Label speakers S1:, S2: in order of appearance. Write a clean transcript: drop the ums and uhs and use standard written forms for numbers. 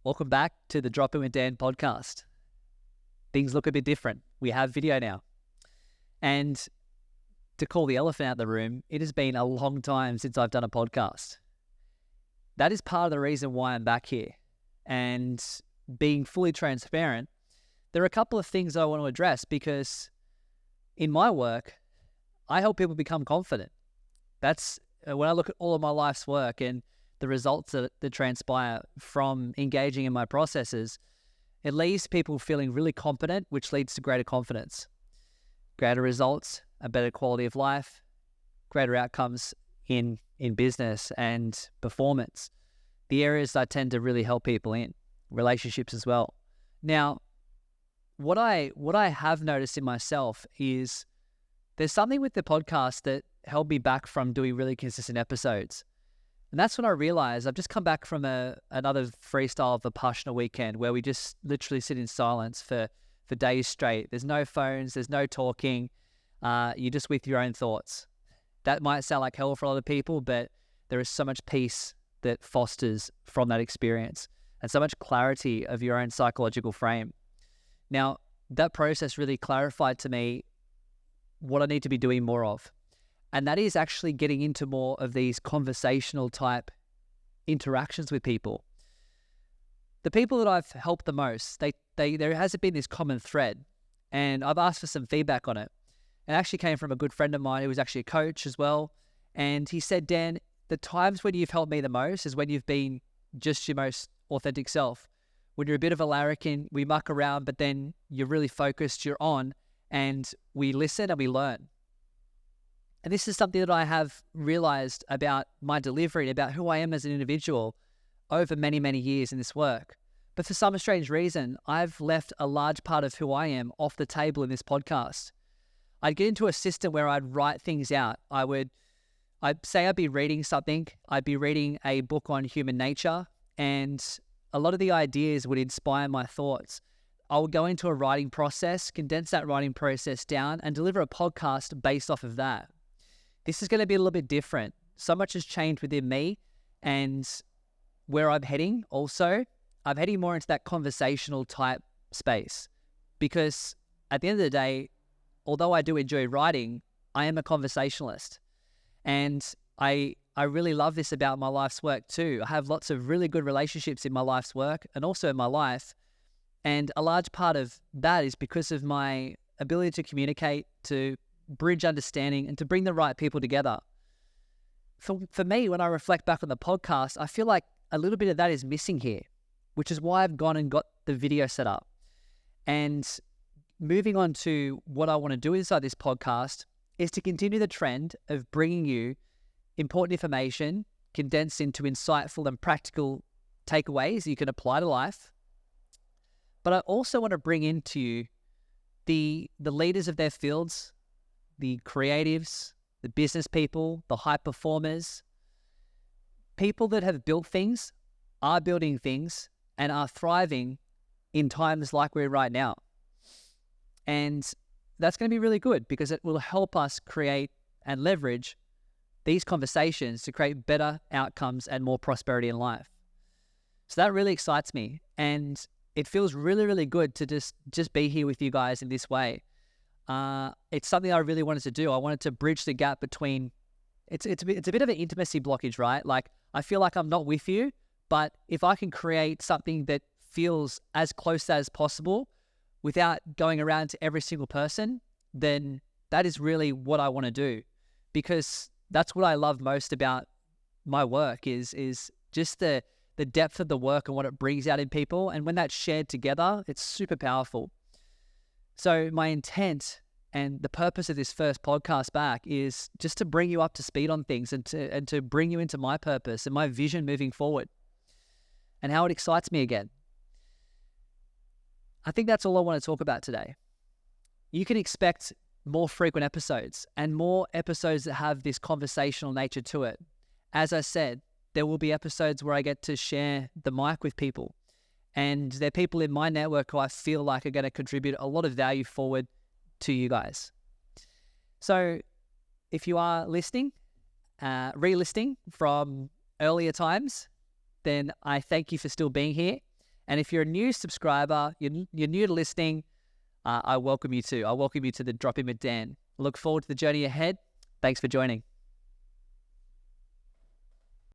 S1: Welcome back to the Drop In with Dan podcast. Things look a bit different. We have video now. And to call the elephant out of the room, it has been a long time since I've done a podcast. That is part of the reason why I'm back here. And being fully transparent, there are a couple of things I want to address because in my work, I help people become confident. That's when I look at all of my life's work and the results that transpire from engaging in my processes, it leaves people feeling really competent, which leads to greater confidence, greater results, a better quality of life, greater outcomes in business and performance. The areas I tend to really help people in, relationships as well. Now, what I have noticed in myself is there's something with the podcast that held me back from doing really consistent episodes. And that's when I realized I've just come back from another freestyle Vipassana weekend where we just literally sit in silence for days straight. There's no phones, there's no talking. You're just with your own thoughts. That might sound like hell for a lot of people, but there is so much peace that fosters from that experience and so much clarity of your own psychological frame. Now, that process really clarified to me what I need to be doing more of. And that is actually getting into more of these conversational type interactions with people. The people that I've helped the most, there hasn't been this common thread. And I've asked for some feedback on it. It actually came from a good friend of mine who was actually a coach as well. And he said, Dan, the times when you've helped me the most is when you've been just your most authentic self. When you're a bit of a larrikin, we muck around, but then you're really focused, you're on, and we listen and we learn. And this is something that I have realized about my delivery, about who I am as an individual over many, many years in this work. But for some strange reason, I've left a large part of who I am off the table in this podcast. I'd get into a system where I'd write things out. I'd say I'd be reading something. I'd be reading a book on human nature, and a lot of the ideas would inspire my thoughts. I would go into a writing process, condense that writing process down, and deliver a podcast based off of that. This is going to be a little bit different. So much has changed within me and where I'm heading also. I'm heading more into that conversational type space because at the end of the day, although I do enjoy writing, I am a conversationalist. And I really love this about my life's work too. I have lots of really good relationships in my life's work and also in my life. And a large part of that is because of my ability to communicate, to bridge understanding, and to bring the right people together. For me, when I reflect back on the podcast, I feel like a little bit of that is missing here, which is why I've gone and got the video set up. And moving on to what I want to do inside this podcast is to continue the trend of bringing you important information condensed into insightful and practical takeaways you can apply to life. But I also want to bring into you the leaders of their fields, the creatives, the business people, the high performers, people that have built things, are building things, and are thriving in times like we're right now. And that's going to be really good because it will help us create and leverage these conversations to create better outcomes and more prosperity in life. So that really excites me. And it feels really, really good to just be here with you guys in this way. It's something I really wanted to do. I wanted to bridge the gap between, it's a bit of an intimacy blockage, right? Like I feel like I'm not with you, but if I can create something that feels as close as possible without going around to every single person, then that is really what I want to do, because that's what I love most about my work is just the depth of the work and what it brings out in people. And when that's shared together, it's super powerful. So my intent and the purpose of this first podcast back is just to bring you up to speed on things and to bring you into my purpose and my vision moving forward and how it excites me again. I think that's all I want to talk about today. You can expect more frequent episodes and more episodes that have this conversational nature to it. As I said, there will be episodes where I get to share the mic with people. And they're people in my network who I feel like are going to contribute a lot of value forward to you guys. So if you are listening, re-listening from earlier times, then I thank you for still being here. And if you're a new subscriber, you're new to listening, I welcome you to. I welcome you to the Drop In with Dan. Look forward to the journey ahead. Thanks for joining.